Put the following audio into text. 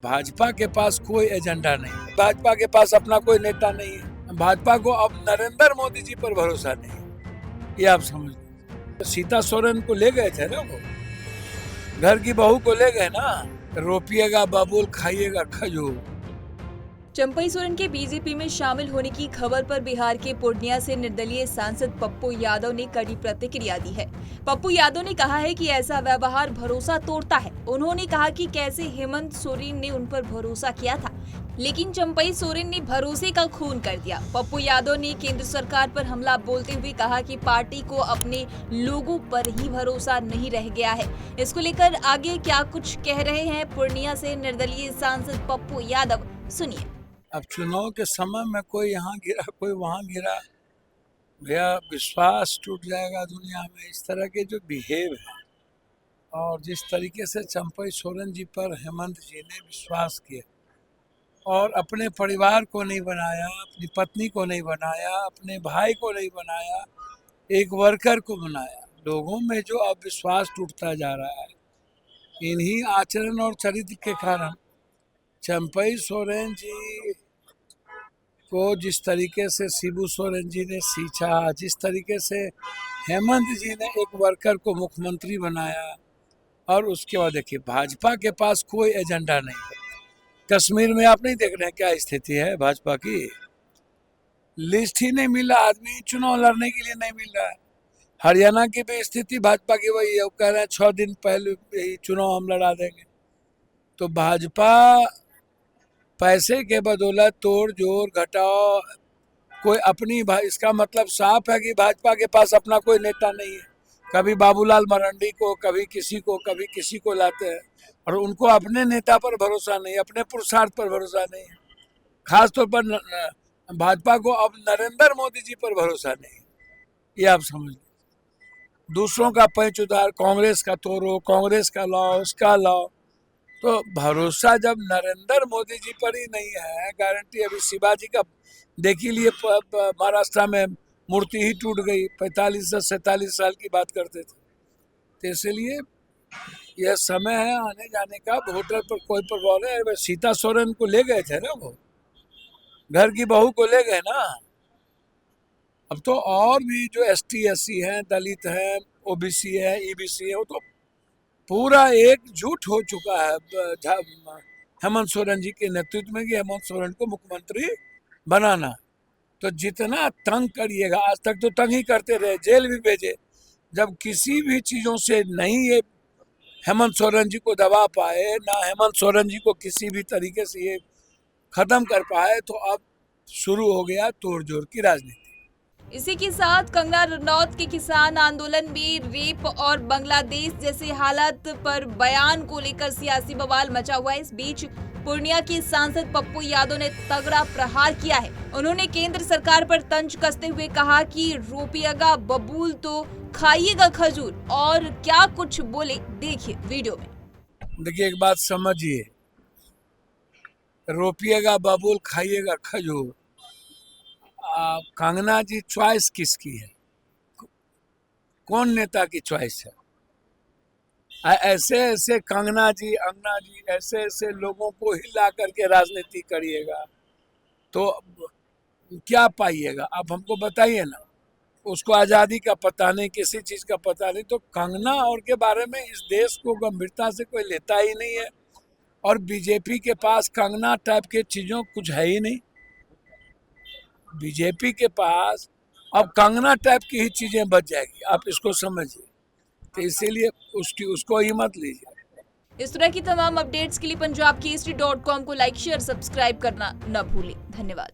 भाजपा के पास कोई एजेंडा नहीं है, भाजपा के पास अपना कोई नेता नहीं है। भाजपा को अब नरेंद्र मोदी जी पर भरोसा नहीं है, ये आप समझ लीजिए। सीता सोरेन को ले गए थे ना, वो घर की बहू को ले गए ना, रोपिएगा बबूल खाइएगा खजूर। चंपई सोरेन के बीजेपी में शामिल होने की खबर पर बिहार के पूर्णिया से निर्दलीय सांसद पप्पू यादव ने कड़ी प्रतिक्रिया दी है। पप्पू यादव ने कहा है कि ऐसा व्यवहार भरोसा तोड़ता है। उन्होंने कहा कि कैसे हेमंत सोरेन ने उन पर भरोसा किया था, लेकिन चंपई सोरेन ने भरोसे का खून कर दिया। पप्पू यादव ने केंद्र सरकार पर हमला बोलते हुए कहा कि पार्टी को अपने लोगों पर ही भरोसा नहीं रह गया है। इसको लेकर आगे क्या कुछ कह रहे हैं पूर्णिया से निर्दलीय सांसद पप्पू यादव, सुनिए। अब चुनाव के समय में कोई यहाँ गिरा कोई वहाँ गिरा, भैया विश्वास टूट जाएगा दुनिया में। इस तरह के जो बिहेव है और जिस तरीके से चंपई सोरेन जी पर हेमंत जी ने विश्वास किया और अपने परिवार को नहीं बनाया, अपनी पत्नी को नहीं बनाया, अपने भाई को नहीं बनाया, एक वर्कर को बनाया, लोगों में जो अब विश्वास टूटता जा रहा है, इन्हीं आचरण और चरित्र के कारण चंपई सोरेन जी को जिस तरीके से शिबू सोरेन जी ने सींचा, जिस तरीके से हेमंत जी ने एक वर्कर को मुख्यमंत्री बनाया, और उसके बाद देखिए भाजपा के पास कोई एजेंडा नहीं है। कश्मीर में आप नहीं देख रहे हैं क्या स्थिति है भाजपा की? लिस्ट ही नहीं मिला, आदमी चुनाव लड़ने के लिए नहीं मिल रहा है। हरियाणा की भी स्थिति भाजपा की वही है, वो कह रहे हैं 6 दिन पहले ही चुनाव हम लड़ा देंगे। तो भाजपा पैसे के बदौलत तोड़ जोड़ घटाओ, कोई अपनी इसका मतलब साफ है कि भाजपा के पास अपना कोई नेता नहीं है। कभी बाबूलाल मरांडी को, कभी किसी को लाते हैं, और उनको अपने नेता पर भरोसा नहीं, अपने पुरुषार्थ पर भरोसा नहीं है। खासतौर पर भाजपा को अब नरेंद्र मोदी जी पर भरोसा नहीं, ये आप समझ लीजिए। दूसरों का पैंच उधार, कांग्रेस का तोड़ो, कांग्रेस का लाओ, उसका लाओ, तो भरोसा जब नरेंद्र मोदी जी पर ही नहीं है, गारंटी अभी शिवाजी का देख ही लिए, महाराष्ट्र में मूर्ति ही टूट गई, 45 से 47 साल की बात करते थे। तो इसलिए यह समय है आने जाने का, वोटर पर कोई प्रभाव नहीं। सीता सोरेन को ले गए थे ना, वो घर की बहू को ले गए ना। अब तो और भी जो ST SC हैं, दलित हैं, OBC है, EBC है, वो तो पूरा एकजुट हो चुका है हेमंत सोरेन जी के नेतृत्व में कि हेमंत सोरेन को मुख्यमंत्री बनाना। तो जितना तंग करिएगा, आज तक तो तंग ही करते रहे, जेल भी भेजे। जब किसी भी चीज़ों से नहीं ये हेमंत सोरेन जी को दबा पाए, ना हेमंत सोरेन जी को किसी भी तरीके से ये खत्म कर पाए, तो अब शुरू हो गया तोड़ जोड़ की राजनीति। इसी के साथ कंगना रनौत के किसान आंदोलन में रेप और बांग्लादेश जैसे हालात पर बयान को लेकर सियासी बवाल मचा हुआ है। इस बीच पूर्णिया के सांसद पप्पू यादव ने तगड़ा प्रहार किया है। उन्होंने केंद्र सरकार पर तंज कसते हुए कहा कि रोपिएगा बबूल तो खाइएगा खजूर, और क्या कुछ बोले देखिए वीडियो में। देखिए एक बात समझिए, रोपिएगा बबूल खाइएगा खजूर, कंगना जी चॉइस किसकी है? कौन नेता की चॉइस है? ऐसे ऐसे कंगना जी, अन्ना जी, ऐसे ऐसे लोगों को हिला करके राजनीति करिएगा तो क्या पाइएगा? आप हमको बताइए ना। उसको आज़ादी का पता नहीं, किसी चीज़ का पता नहीं। तो कंगना और के बारे में इस देश को गंभीरता से कोई लेता ही नहीं है, और बीजेपी के पास कंगना टाइप के चीज़ों कुछ है ही नहीं। बीजेपी के पास अब कंगना टाइप की ही चीजें बच जाएगी, आप इसको समझिए। तो इसीलिए उसको ही मत लीजिए। इस तरह की तमाम अपडेट्स के लिए punjabkesari.com को लाइक, शेयर, सब्सक्राइब करना न भूलें। धन्यवाद।